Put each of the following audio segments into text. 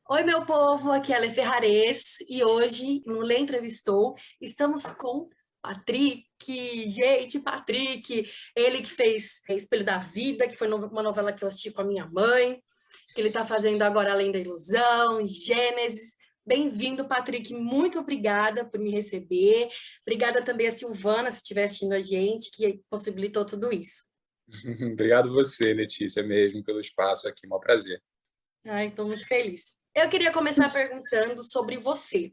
Oi, meu povo, aqui é a Lê Ferrares e hoje no Lê Entrevistou estamos com Patrick. Gente, Patrick, ele que fez Espelho da Vida, que foi uma novela que eu assisti com a minha mãe, que ele está fazendo agora Além da Ilusão, Gênesis. Bem-vindo, Patrick, muito obrigada por me receber. Obrigada também a Silvana, se estiver assistindo a gente, que possibilitou tudo isso. Obrigado você, Letícia, mesmo, pelo espaço aqui. Um prazer. Ai, estou muito feliz. Eu queria começar perguntando sobre você.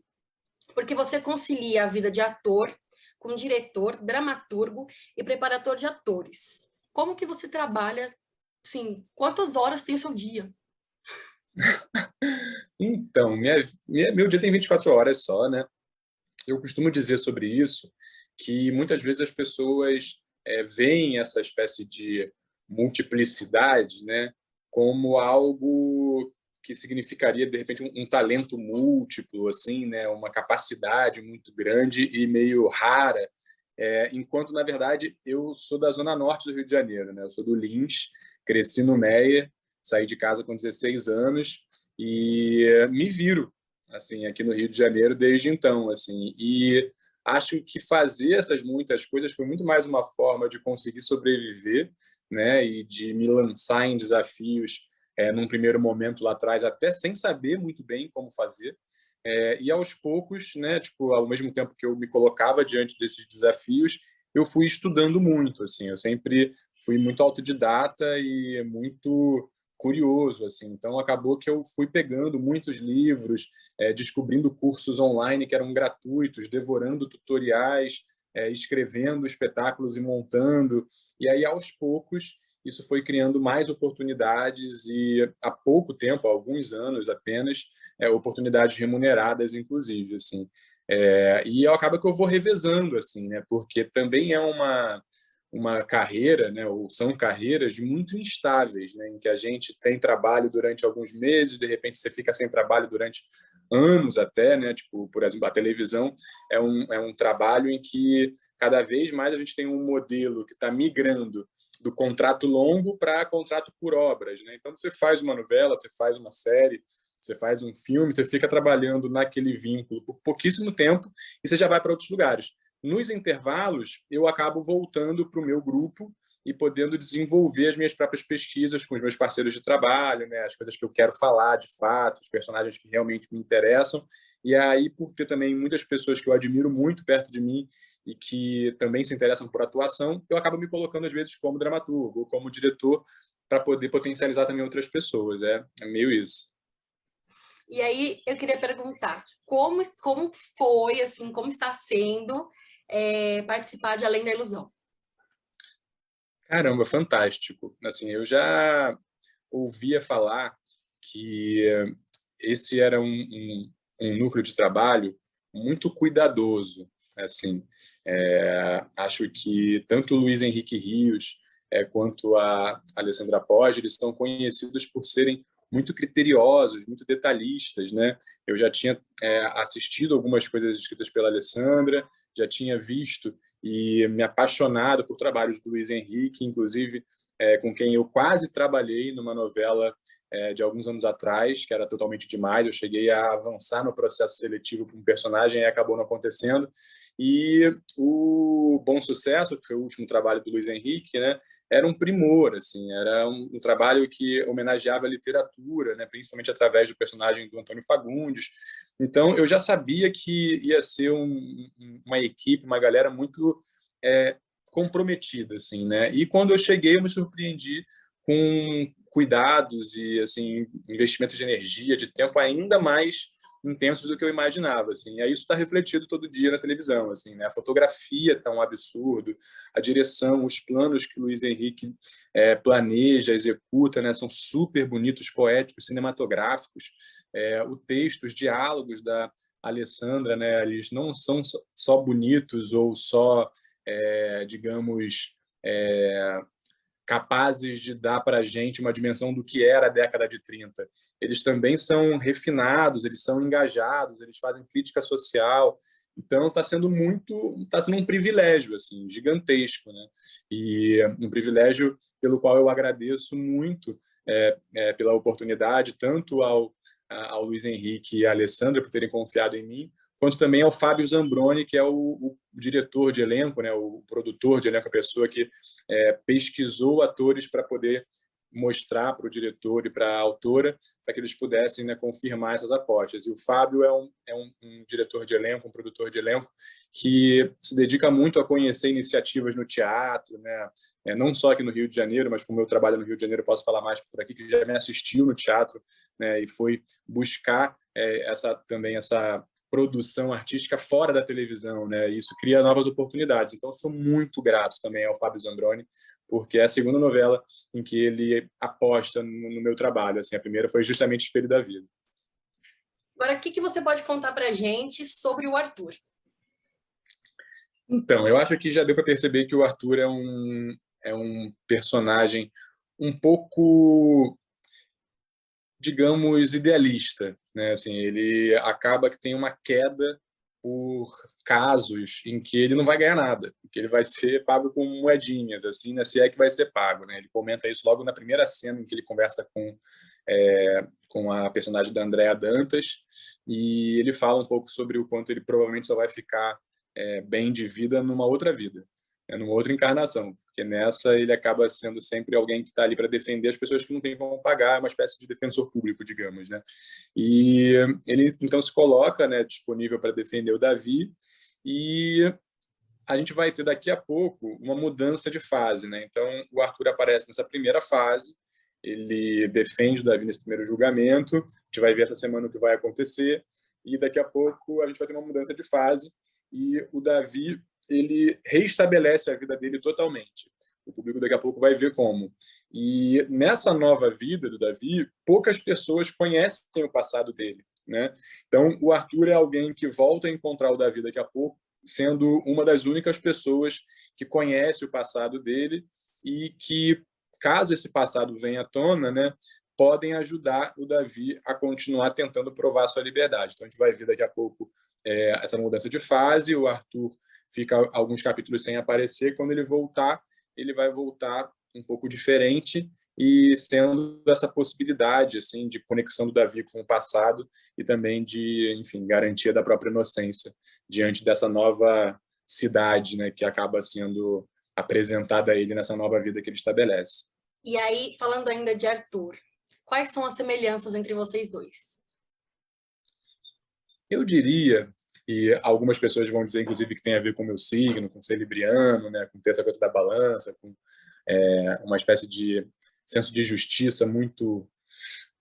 Porque você concilia a vida de ator com diretor, dramaturgo e preparador de atores. Como que você trabalha, sim, quantas horas tem o seu dia? Então, meu dia tem 24 horas só, né? Eu costumo dizer sobre isso que muitas vezes as pessoas veem essa espécie de multiplicidade, né, como algo que significaria, de repente, um talento múltiplo, assim, né, uma capacidade muito grande e meio rara, enquanto, na verdade, eu sou da zona norte do Rio de Janeiro, né? Eu sou do Lins, cresci no Meia, saí de casa com 16 anos e me viro assim aqui no Rio de Janeiro desde então, assim. E acho que fazer essas muitas coisas foi muito mais uma forma de conseguir sobreviver, né, e de me lançar em desafios num primeiro momento lá atrás, até sem saber muito bem como fazer. E aos poucos, né, tipo, ao mesmo tempo que eu me colocava diante desses desafios, eu fui estudando muito, assim. Eu sempre fui muito autodidata e muito curioso, assim. Então acabou que eu fui pegando muitos livros, descobrindo cursos online que eram gratuitos, devorando tutoriais, escrevendo espetáculos e montando. E aí, aos poucos, isso foi criando mais oportunidades e, há pouco tempo, há alguns anos apenas, oportunidades remuneradas, inclusive, assim. E acaba que eu vou revezando, assim, né? Porque também é uma carreira, né, ou são carreiras muito instáveis, né, em que a gente tem trabalho durante alguns meses, de repente você fica sem trabalho durante anos até, né, tipo, por exemplo, a televisão é um trabalho em que cada vez mais a gente tem um modelo que está migrando do contrato longo para contrato por obras, né? Então você faz uma novela, você faz uma série, você faz um filme, você fica trabalhando naquele vínculo por pouquíssimo tempo e você já vai para outros lugares. Nos intervalos, eu acabo voltando para o meu grupo e podendo desenvolver as minhas próprias pesquisas com os meus parceiros de trabalho, né, as coisas que eu quero falar de fato, os personagens que realmente me interessam. E aí, por ter também muitas pessoas que eu admiro muito perto de mim e que também se interessam por atuação, eu acabo me colocando às vezes como dramaturgo ou como diretor para poder potencializar também outras pessoas. É meio isso. E aí eu queria perguntar, como foi, assim, como está sendo participar de Além da Ilusão? Caramba, fantástico. Assim, eu já ouvia falar que esse era um núcleo de trabalho muito cuidadoso. Assim, acho que tanto o Luiz Henrique Rios quanto a Alessandra Poggi, eles são conhecidos por serem muito criteriosos, muito detalhistas, né? Eu já tinha assistido algumas coisas escritas pela Alessandra, já tinha visto e me apaixonado por trabalhos do Luiz Henrique, inclusive com quem eu quase trabalhei numa novela de alguns anos atrás, que era totalmente demais. Eu cheguei a avançar no processo seletivo para um personagem e acabou não acontecendo. E o Bom Sucesso, que foi o último trabalho do Luiz Henrique, né, era um primor, assim, era um trabalho que homenageava a literatura, né, principalmente através do personagem do Antônio Fagundes. Então, eu já sabia que ia ser uma equipe, uma galera muito comprometida, assim, né? E quando eu cheguei, eu me surpreendi com cuidados e assim investimentos de energia, de tempo ainda mais intensos do que eu imaginava, assim. E aí isso está refletido todo dia na televisão, assim, né? A fotografia está um absurdo, a direção, os planos que o Luiz Henrique planeja, executa, né? São super bonitos, poéticos, cinematográficos. O texto, os diálogos da Alessandra, né? Eles não são só bonitos ou só, digamos, é, capazes de dar para a gente uma dimensão do que era a década de 30. Eles também são refinados, eles são engajados, eles fazem crítica social. Então está sendo um privilégio assim, gigantesco, né? E um privilégio pelo qual eu agradeço muito pela oportunidade, tanto ao Luiz Henrique e à Alessandra por terem confiado em mim, quanto também ao Fábio Zambroni, que é o diretor de elenco, né, o produtor de elenco, a pessoa que pesquisou atores para poder mostrar para o diretor e para a autora, para que eles pudessem, né, confirmar essas apostas. E o Fábio é um diretor de elenco, um produtor de elenco, que se dedica muito a conhecer iniciativas no teatro, né, não só aqui no Rio de Janeiro, mas como eu trabalho no Rio de Janeiro, eu posso falar mais por aqui, que já me assistiu no teatro, né, e foi buscar essa produção artística fora da televisão, né? Isso cria novas oportunidades. Então, eu sou muito grato também ao Fábio Zambroni, porque é a segunda novela em que ele aposta no meu trabalho. Assim, a primeira foi justamente Espelho da Vida. Agora, o que você pode contar para a gente sobre o Arthur? Então, eu acho que já deu para perceber que o Arthur é um personagem um pouco, digamos, idealista, né? Assim, ele acaba que tem uma queda por casos em que ele não vai ganhar nada, que ele vai ser pago com moedinhas, assim, né? Se é que vai ser pago, né? Ele comenta isso logo na primeira cena em que ele conversa com a personagem da Andréa Dantas, e ele fala um pouco sobre o quanto ele provavelmente só vai ficar bem de vida numa outra vida, numa outra encarnação, porque nessa ele acaba sendo sempre alguém que está ali para defender as pessoas que não têm como pagar, é uma espécie de defensor público, digamos, né? E ele então se coloca, né, disponível para defender o Davi, e a gente vai ter daqui a pouco uma mudança de fase, né? Então o Arthur aparece nessa primeira fase, ele defende o Davi nesse primeiro julgamento, a gente vai ver essa semana o que vai acontecer, e daqui a pouco a gente vai ter uma mudança de fase, e o Davi ele reestabelece a vida dele totalmente. O público daqui a pouco vai ver como. E nessa nova vida do Davi, poucas pessoas conhecem o passado dele, né? Então, o Arthur é alguém que volta a encontrar o Davi daqui a pouco, sendo uma das únicas pessoas que conhece o passado dele e que, caso esse passado venha à tona, né, podem ajudar o Davi a continuar tentando provar sua liberdade. Então, a gente vai ver daqui a pouco essa mudança de fase, o Arthur fica alguns capítulos sem aparecer, quando ele voltar, ele vai voltar um pouco diferente e sendo essa possibilidade assim de conexão do Davi com o passado e também de, enfim, garantia da própria inocência diante dessa nova cidade, né, que acaba sendo apresentada a ele nessa nova vida que ele estabelece. E aí, falando ainda de Arthur, quais são as semelhanças entre vocês dois? Eu diria, e algumas pessoas vão dizer, inclusive, que tem a ver com o meu signo, com ser libriano, né, com ter essa coisa da balança, com uma espécie de senso de justiça muito,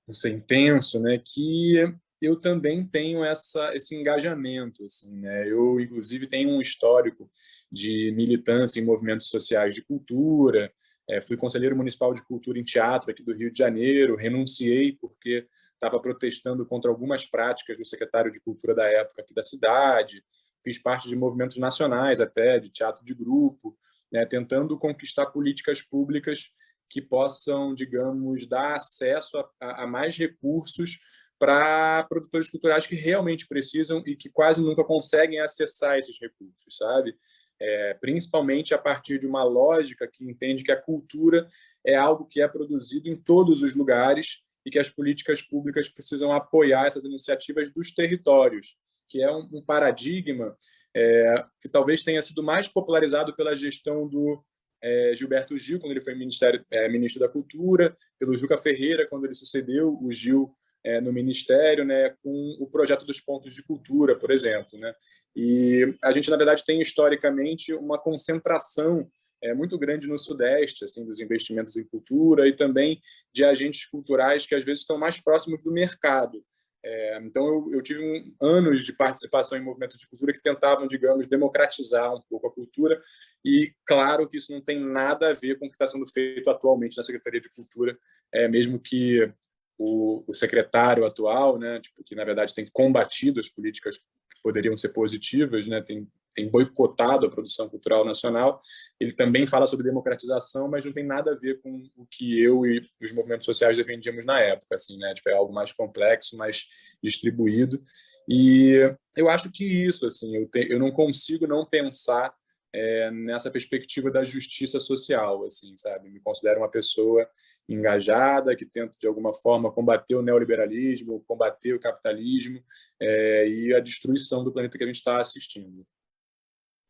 não sei, intenso, né, que eu também tenho esse engajamento, assim, né? Eu, inclusive, tenho um histórico de militância em movimentos sociais de cultura, fui conselheiro municipal de cultura em teatro aqui do Rio de Janeiro, renunciei porque estava protestando contra algumas práticas do secretário de cultura da época aqui da cidade, fiz parte de movimentos nacionais até, de teatro de grupo, né, tentando conquistar políticas públicas que possam, digamos, dar acesso a mais recursos para produtores culturais que realmente precisam e que quase nunca conseguem acessar esses recursos, sabe? Principalmente a partir de uma lógica que entende que a cultura é algo que é produzido em todos os lugares e que as políticas públicas precisam apoiar essas iniciativas dos territórios, que é um paradigma que talvez tenha sido mais popularizado pela gestão do Gilberto Gil, quando ele foi ministro da Cultura, pelo Juca Ferreira, quando ele sucedeu o Gil no Ministério, né, com o projeto dos pontos de cultura, por exemplo, né? E a gente, na verdade, tem historicamente uma concentração muito grande no Sudeste, assim, dos investimentos em cultura e também de agentes culturais que às vezes estão mais próximos do mercado. Então, eu tive anos de participação em movimentos de cultura que tentavam, digamos, democratizar um pouco a cultura e, claro, que isso não tem nada a ver com o que está sendo feito atualmente na Secretaria de Cultura, mesmo que o secretário atual, né, tipo, que, na verdade, tem combatido as políticas que poderiam ser positivas, né, tem boicotado a produção cultural nacional. Ele também fala sobre democratização, mas não tem nada a ver com o que eu e os movimentos sociais defendíamos na época, assim, né? Tipo, é algo mais complexo, mais distribuído. E eu acho que isso, assim, eu não consigo não pensar nessa perspectiva da justiça social, assim, sabe? Me considero uma pessoa engajada, que tenta, de alguma forma, combater o neoliberalismo, combater o capitalismo e a destruição do planeta que a gente está assistindo.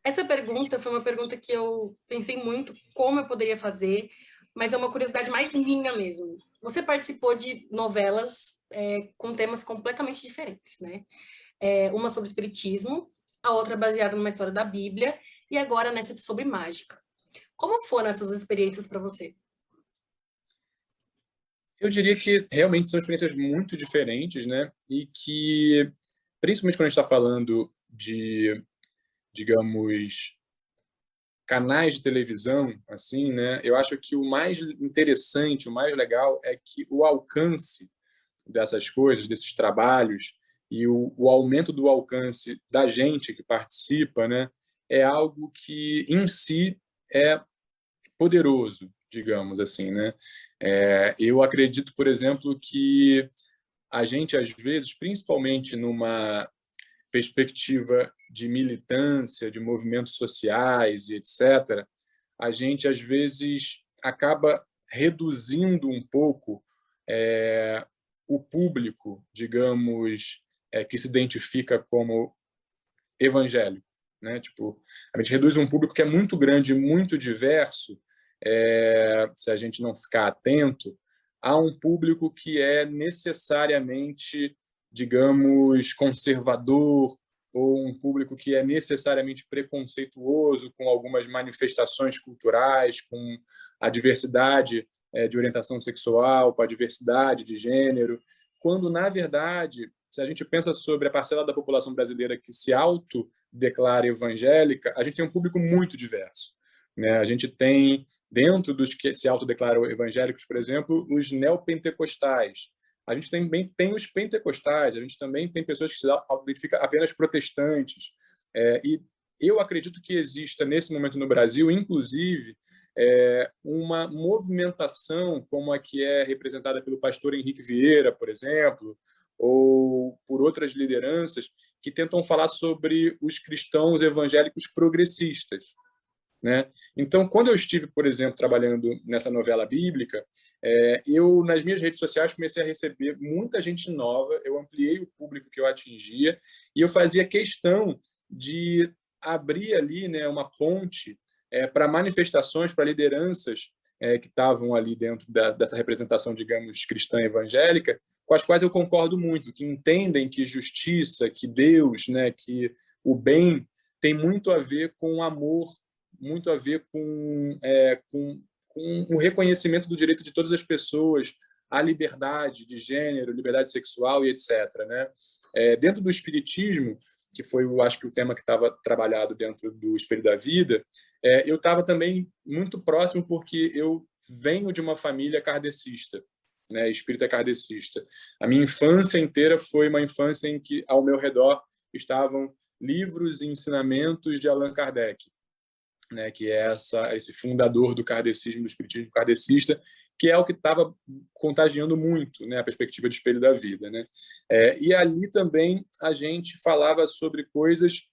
Essa pergunta foi uma pergunta que eu pensei muito como eu poderia fazer, mas é uma curiosidade mais minha mesmo. Você participou de novelas com temas completamente diferentes, né? Uma sobre espiritismo, a outra baseada numa história da Bíblia, e agora nessa sobre mágica. Como foram essas experiências para você? Eu diria que realmente são experiências muito diferentes, né? E que, principalmente quando a gente está falando de, digamos, canais de televisão, assim, né? Eu acho que o mais interessante, o mais legal é que o alcance dessas coisas, desses trabalhos e o aumento do alcance da gente que participa, né? É algo que em si é poderoso, digamos assim, né? Eu acredito, por exemplo, que a gente às vezes, principalmente numa perspectiva de militância, de movimentos sociais e etc., a gente às vezes acaba reduzindo um pouco o público, digamos, que se identifica como evangélico, né? Tipo, a gente reduz um público que é muito grande, muito diverso, se a gente não ficar atento, a um público que é necessariamente, digamos, conservador, ou um público que é necessariamente preconceituoso com algumas manifestações culturais, com a diversidade de orientação sexual, com a diversidade de gênero, quando, na verdade, se a gente pensa sobre a parcela da população brasileira que se autodeclara evangélica, a gente tem um público muito diverso, né? A gente tem, dentro dos que se autodeclaram evangélicos, por exemplo, os neopentecostais. A gente também tem os pentecostais, a gente também tem pessoas que se identificam apenas protestantes. E eu acredito que exista, nesse momento no Brasil, inclusive, uma movimentação como a que é representada pelo pastor Henrique Vieira, por exemplo, ou por outras lideranças que tentam falar sobre os cristãos evangélicos progressistas, né? Então, quando eu estive, por exemplo, trabalhando nessa novela bíblica, eu, nas minhas redes sociais, comecei a receber muita gente nova, eu ampliei o público que eu atingia, e eu fazia questão de abrir ali, né, uma ponte para manifestações, para lideranças que estavam ali dentro dessa representação, digamos, cristã evangélica, com as quais eu concordo muito, que entendem que justiça, que Deus, né, que o bem tem muito a ver com o amor, muito a ver com o reconhecimento do direito de todas as pessoas à liberdade de gênero, liberdade sexual e etc., né? Dentro do espiritismo, que foi, eu acho que o tema que estava trabalhado dentro do Espelho da Vida, eu estava também muito próximo porque eu venho de uma família kardecista, né, espírita kardecista. A minha infância inteira foi uma infância em que, ao meu redor, estavam livros e ensinamentos de Allan Kardec, né, que é esse fundador do kardecismo, do espiritismo kardecista, que é o que estava contagiando muito, né, a perspectiva de Espelho da Vida, né? E ali também a gente falava sobre coisas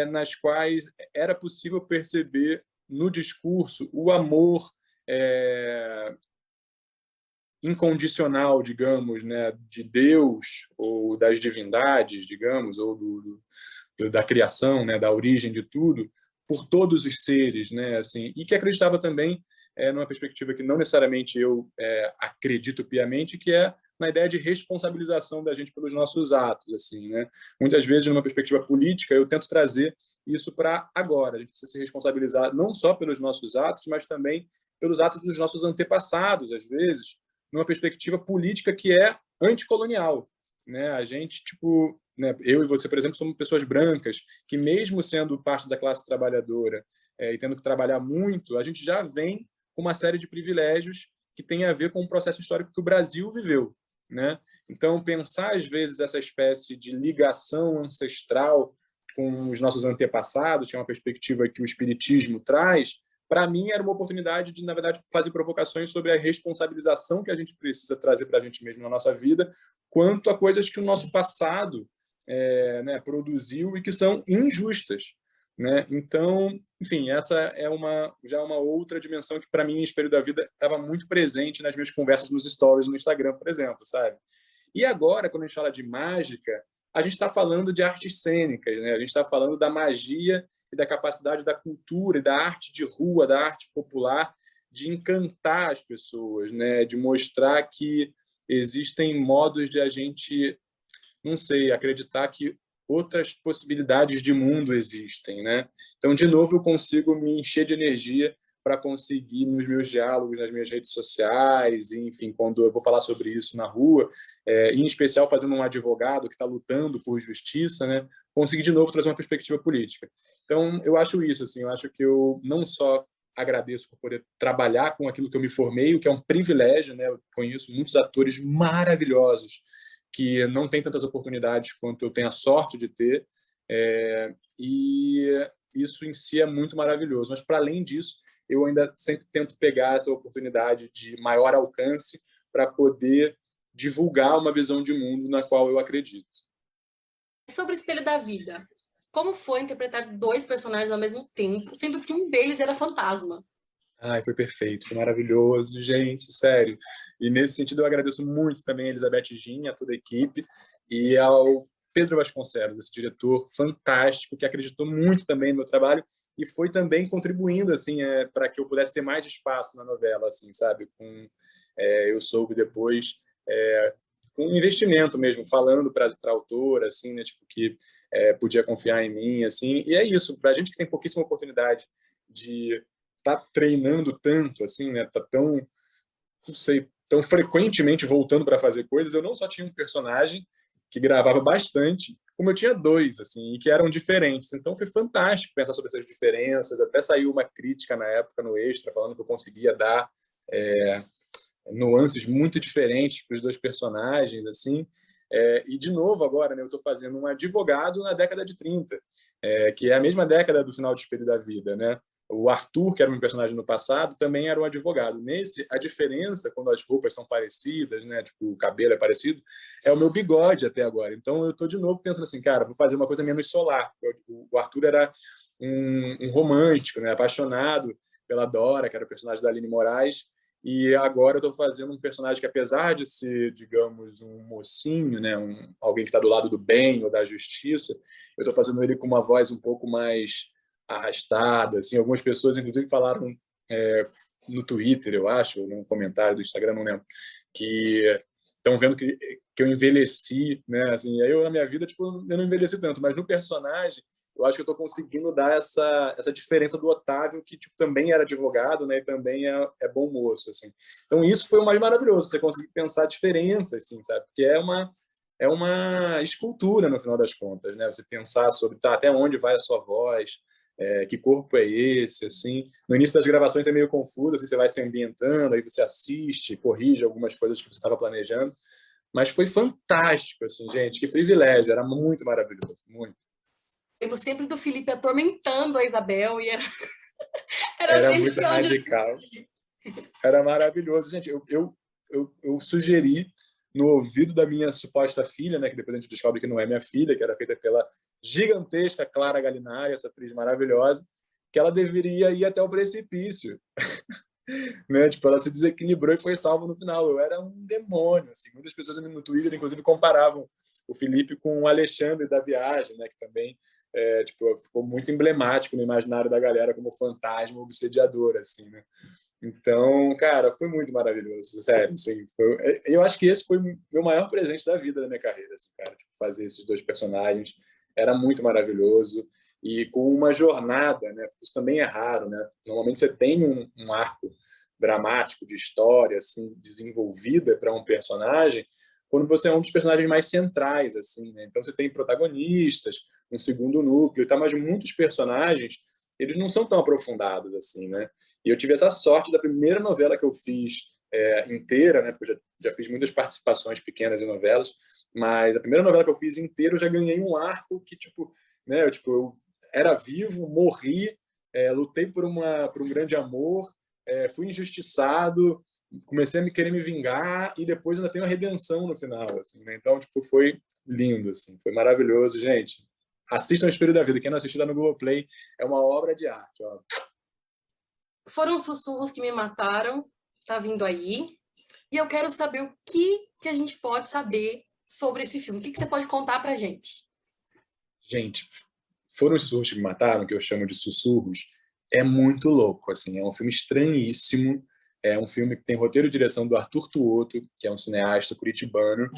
nas quais era possível perceber no discurso o amor incondicional, digamos, né, de Deus ou das divindades, digamos, ou da criação, né, da origem de tudo, por todos os seres, né, assim, e que acreditava também numa perspectiva que não necessariamente eu acredito piamente, que é na ideia de responsabilização da gente pelos nossos atos, assim, né? Muitas vezes, numa perspectiva política, eu tento trazer isso para agora. A gente precisa se responsabilizar não só pelos nossos atos, mas também pelos atos dos nossos antepassados, às vezes, numa perspectiva política que é anticolonial, né? A gente, tipo, né, eu e você, por exemplo, somos pessoas brancas que, mesmo sendo parte da classe trabalhadora e tendo que trabalhar muito, a gente já vem com uma série de privilégios que tem a ver com o processo histórico que o Brasil viveu, né? Então, pensar às vezes essa espécie de ligação ancestral com os nossos antepassados, que é uma perspectiva que o espiritismo traz, para mim era uma oportunidade de, na verdade, fazer provocações sobre a responsabilização que a gente precisa trazer para a gente mesmo na nossa vida, quanto a coisas que o nosso passado né, produziu e que são injustas. né? Então, enfim, essa é já uma outra dimensão que, para mim, em Espelho da Vida, estava muito presente nas minhas conversas nos stories no Instagram, por exemplo, sabe? E agora, quando a gente fala de mágica, a gente está falando de artes cênicas, né? A gente está falando da magia e da capacidade da cultura e da arte de rua, da arte popular, de encantar as pessoas, né? De mostrar que existem modos de a gente, não sei, acreditar que outras possibilidades de mundo existem, né? Então, de novo, eu consigo me encher de energia para conseguir, nos meus diálogos, nas minhas redes sociais, enfim, quando eu vou falar sobre isso na rua, em especial fazendo um advogado que está lutando por justiça, né? Conseguir de novo trazer uma perspectiva política. Então, eu acho isso, assim, eu acho que eu não só agradeço por poder trabalhar com aquilo que eu me formei, o que é um privilégio, né? Eu conheço muitos atores maravilhosos que não têm tantas oportunidades quanto eu tenho a sorte de ter, e isso em si é muito maravilhoso. Mas, para além disso, eu ainda sempre tento pegar essa oportunidade de maior alcance para poder divulgar uma visão de mundo na qual eu acredito. Sobre o Espelho da Vida, como foi interpretar dois personagens ao mesmo tempo, sendo que um deles era fantasma? Ai, foi perfeito, foi maravilhoso, gente, sério. E nesse sentido eu agradeço muito também a Elizabeth Gin, a toda a equipe, e ao Pedro Vasconcelos, esse diretor fantástico que acreditou muito também no meu trabalho e foi também contribuindo assim para que eu pudesse ter mais espaço na novela, assim, sabe? Eu soube depois com investimento mesmo, falando para a autora, assim, né? Tipo que podia confiar em mim, assim. E é isso. Para a gente que tem pouquíssima oportunidade de estar treinando tanto, assim, né? Tá tão, não sei, tão frequentemente voltando para fazer coisas. Eu não só tinha um personagem que gravava bastante, como eu tinha dois, assim, e que eram diferentes. Então foi fantástico pensar sobre essas diferenças. Até saiu uma crítica na época no Extra falando que eu conseguia dar nuances muito diferentes para os dois personagens, assim. E, de novo, agora, né, eu estou fazendo um advogado na década de 30, que é a mesma década do final de Espelho da Vida, né? O Arthur, que era um personagem no passado, também era um advogado. Nesse, a diferença, quando as roupas são parecidas, né, tipo, o cabelo é parecido, é o meu bigode até agora. Então, eu estou de novo pensando assim, cara, vou fazer uma coisa menos solar. O Arthur era um romântico, né, apaixonado pela Dora, que era o personagem da Aline Moraes, e agora eu estou fazendo um personagem que, apesar de ser, digamos, um mocinho, né, alguém que está do lado do bem ou da justiça, eu estou fazendo ele com uma voz um pouco mais arrastada. Assim, algumas pessoas, inclusive, falaram no Twitter, eu acho, num comentário do Instagram, não lembro, que estão vendo que eu envelheci, né? Assim, aí eu, na minha vida, tipo, eu não envelheci tanto, mas no personagem eu acho que eu estou conseguindo dar essa diferença do Otávio, que tipo, também era advogado, né, e também é bom moço, assim. Então isso foi o mais maravilhoso, você conseguir pensar a diferença, assim, sabe? Porque é uma escultura no final das contas, né? Você pensar sobre até onde vai a sua voz, que corpo é esse, assim. No início das gravações é meio confuso, assim, você vai se ambientando, aí você assiste, corrige algumas coisas que você estava planejando, mas foi fantástico, assim, gente, que privilégio, era muito maravilhoso, muito. Lembro sempre do Felipe atormentando a Isabel e era Era bem muito legal de radical. assistir. Era maravilhoso. Gente, eu sugeri no ouvido da minha suposta filha, né, que depois a gente descobre que não é minha filha, que era feita pela gigantesca Clara Galinari, essa atriz maravilhosa, que ela deveria ir até o precipício. Né? Tipo, ela se desequilibrou e foi salva no final. Eu era um demônio. Assim. Muitas pessoas no Twitter, inclusive, comparavam o Felipe com o Alexandre da Viagem, né, que também tipo, ficou muito emblemático no imaginário da galera como fantasma obsediador, assim, né? Então, cara, foi muito maravilhoso, sério. Assim, eu acho que esse foi o meu maior presente da vida da minha carreira, assim, cara. Tipo, fazer esses dois personagens era muito maravilhoso e com uma jornada, né? Isso também é raro, né? Normalmente você tem um arco dramático de história, assim, desenvolvida para um personagem, quando você é um dos personagens mais centrais, assim, né? Então você tem protagonistas, um segundo núcleo, tá? Mas muitos personagens eles não são tão aprofundados assim, né? E eu tive essa sorte da primeira novela que eu fiz inteira, né? Porque eu já fiz muitas participações pequenas em novelas, mas a primeira novela que eu fiz inteira eu já ganhei um arco que, tipo, né? Eu era vivo, morri, lutei por um grande amor, fui injustiçado, comecei a querer me vingar e depois ainda tem uma redenção no final, assim, né? Então, tipo, foi lindo, assim, foi maravilhoso, gente. assistam o Espelho da Vida. Quem não assistiu lá no Globoplay, é uma obra de arte. Ó. Foram sussurros que me mataram, tá vindo aí. E eu quero saber o que a gente pode saber sobre esse filme. O que você pode contar pra gente? Gente, Foram os Sussurros que Me Mataram, que eu chamo de Sussurros, é muito louco, assim, é um filme estranhíssimo, é um filme que tem roteiro e direção do Arthur Tuoto, que é um cineasta curitibano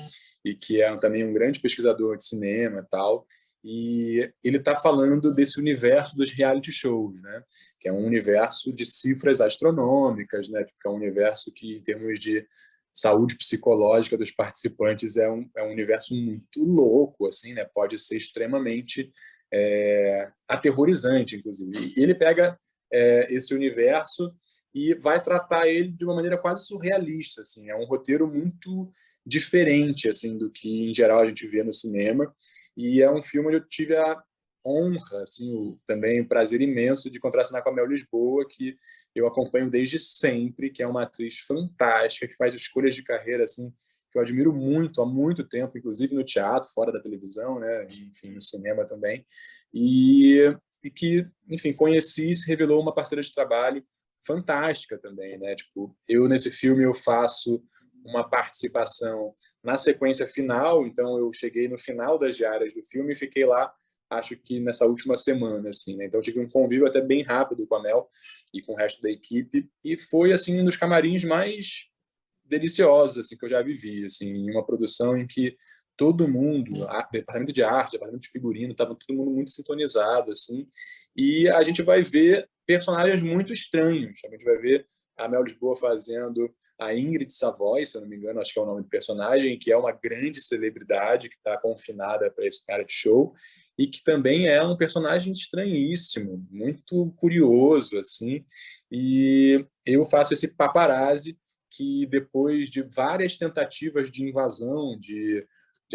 e que é também um grande pesquisador de cinema e tal, e ele está falando desse universo dos reality shows, né? Que é um universo de cifras astronômicas, né? Que é um universo que, em termos de saúde psicológica dos participantes, é um universo muito louco, assim, né? Pode ser extremamente aterrorizante, inclusive. E ele pega esse universo e vai tratar ele de uma maneira quase surrealista, assim. É um roteiro muito diferente, assim, do que em geral a gente vê no cinema. E é um filme onde eu tive a honra, assim, também o prazer imenso de contracenar com a Mel Lisboa, que eu acompanho desde sempre, que é uma atriz fantástica, que faz escolhas de carreira, assim, que eu admiro muito, há muito tempo, inclusive no teatro, fora da televisão, né, enfim, no cinema também, e que, enfim, conheci e se revelou uma parceira de trabalho fantástica também, né, tipo, eu nesse filme eu faço uma participação na sequência final, então eu cheguei no final das diárias do filme e fiquei lá, acho que nessa última semana, assim, né? Então eu tive um convívio até bem rápido com a Mel e com o resto da equipe, e foi, assim, um dos camarins mais deliciosos, assim, que eu já vivi, assim, em uma produção em que todo mundo, departamento de arte, departamento de figurino, estava todo mundo muito sintonizado, assim, e a gente vai ver personagens muito estranhos. A gente vai ver a Mel Lisboa fazendo a Ingrid Savoy, se eu não me engano, acho que é o nome do personagem, que é uma grande celebridade que está confinada para esse cara de show e que também é um personagem estranhíssimo, muito curioso, assim. E eu faço esse paparazzi que, depois de várias tentativas de invasão de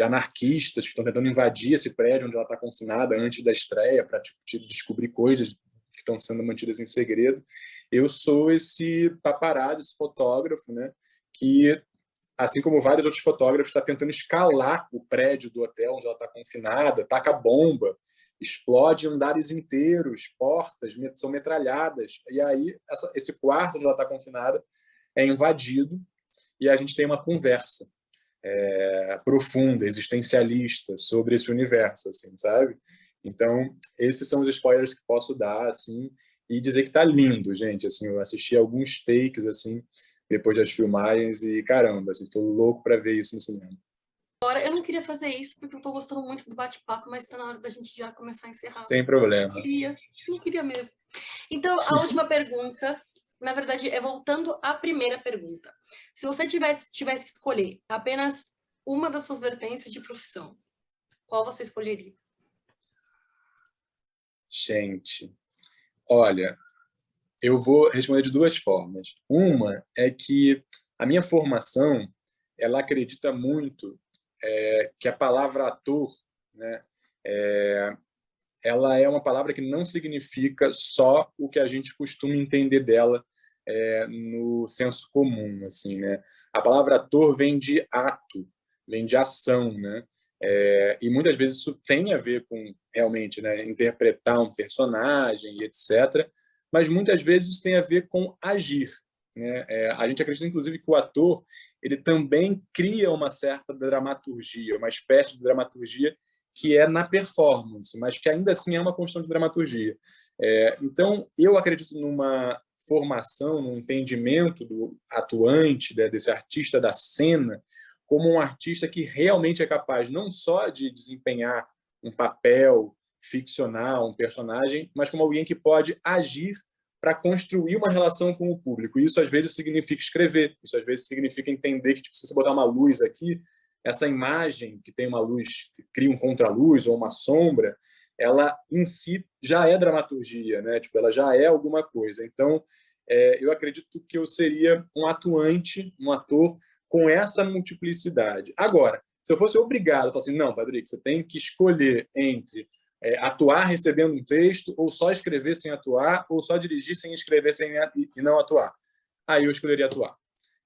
anarquistas que estão tentando invadir esse prédio onde ela está confinada antes da estreia para tipo, descobrir coisas que estão sendo mantidas em segredo. Eu sou esse paparazzi, esse fotógrafo, né, que, assim como vários outros fotógrafos, está tentando escalar o prédio do hotel onde ela está confinada, taca bomba, explode andares inteiros, portas são metralhadas, e aí esse quarto onde ela está confinada é invadido e a gente tem uma conversa profunda, existencialista sobre esse universo, assim, sabe? Então, esses são os spoilers que posso dar, assim, e dizer que tá lindo, gente. Assim, eu assisti alguns takes, assim, depois das filmagens e, caramba, assim, tô louco para ver isso no cinema. Agora, eu não queria fazer isso porque eu tô gostando muito do bate-papo, mas tá na hora da gente já começar a encerrar. Sem problema. Não queria mesmo. Então, a última pergunta, na verdade, é voltando à primeira pergunta. Se você tivesse que escolher apenas uma das suas vertentes de profissão, qual você escolheria? Gente, olha, eu vou responder de duas formas. Uma é que a minha formação, ela acredita muito que a palavra ator, né, ela é uma palavra que não significa só o que a gente costuma entender dela no senso comum, assim, né? A palavra ator vem de ato, vem de ação, né? E muitas vezes isso tem a ver com realmente, né, interpretar um personagem e etc. Mas muitas vezes isso tem a ver com agir, né? A gente acredita inclusive que o ator ele também cria uma certa dramaturgia, uma espécie de dramaturgia que é na performance, mas que ainda assim é uma construção de dramaturgia. Então, eu acredito numa formação, num entendimento do atuante, né, desse artista da cena, como um artista que realmente é capaz não só de desempenhar um papel ficcional, um personagem, mas como alguém que pode agir para construir uma relação com o público. E isso às vezes significa escrever, isso às vezes significa entender que, tipo, se você botar uma luz aqui, essa imagem que tem uma luz, que cria um contraluz ou uma sombra, ela em si já é dramaturgia, né? Tipo, ela já é alguma coisa. Então, eu acredito que eu seria um atuante, um ator com essa multiplicidade. Agora, se eu fosse obrigado a falar assim, não, Patrick, você tem que escolher entre atuar recebendo um texto, ou só escrever sem atuar, ou só dirigir sem escrever e não atuar. Aí eu escolheria atuar,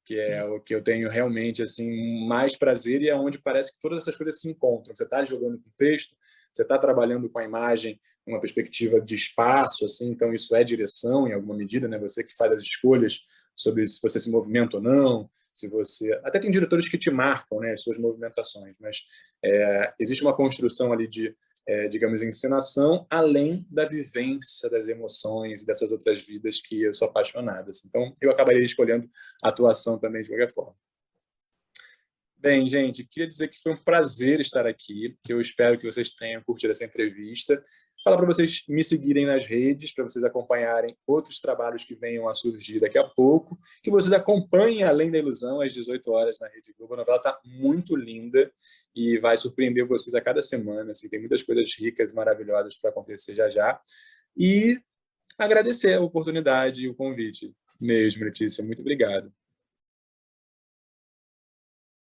que é o que eu tenho realmente assim mais prazer e é onde parece que todas essas coisas se encontram. Você está jogando com texto, você está trabalhando com a imagem uma perspectiva de espaço, assim, então isso é direção em alguma medida, né? Você que faz as escolhas sobre se você se movimenta ou não, se você... Até tem diretores que te marcam, né, as suas movimentações, mas existe uma construção ali de, digamos, encenação, além da vivência das emoções e dessas outras vidas que eu sou apaixonado. Assim. Então, eu acabaria escolhendo a atuação também de qualquer forma. Bem, gente, queria dizer que foi um prazer estar aqui, que eu espero que vocês tenham curtido essa entrevista. Falar para vocês me seguirem nas redes, para vocês acompanharem outros trabalhos que venham a surgir daqui a pouco, que vocês acompanhem Além da Ilusão, às 18 horas na Rede Globo. A novela está muito linda e vai surpreender vocês a cada semana. Assim, tem muitas coisas ricas e maravilhosas para acontecer já já. E agradecer a oportunidade e o convite mesmo, Letícia. Muito obrigado.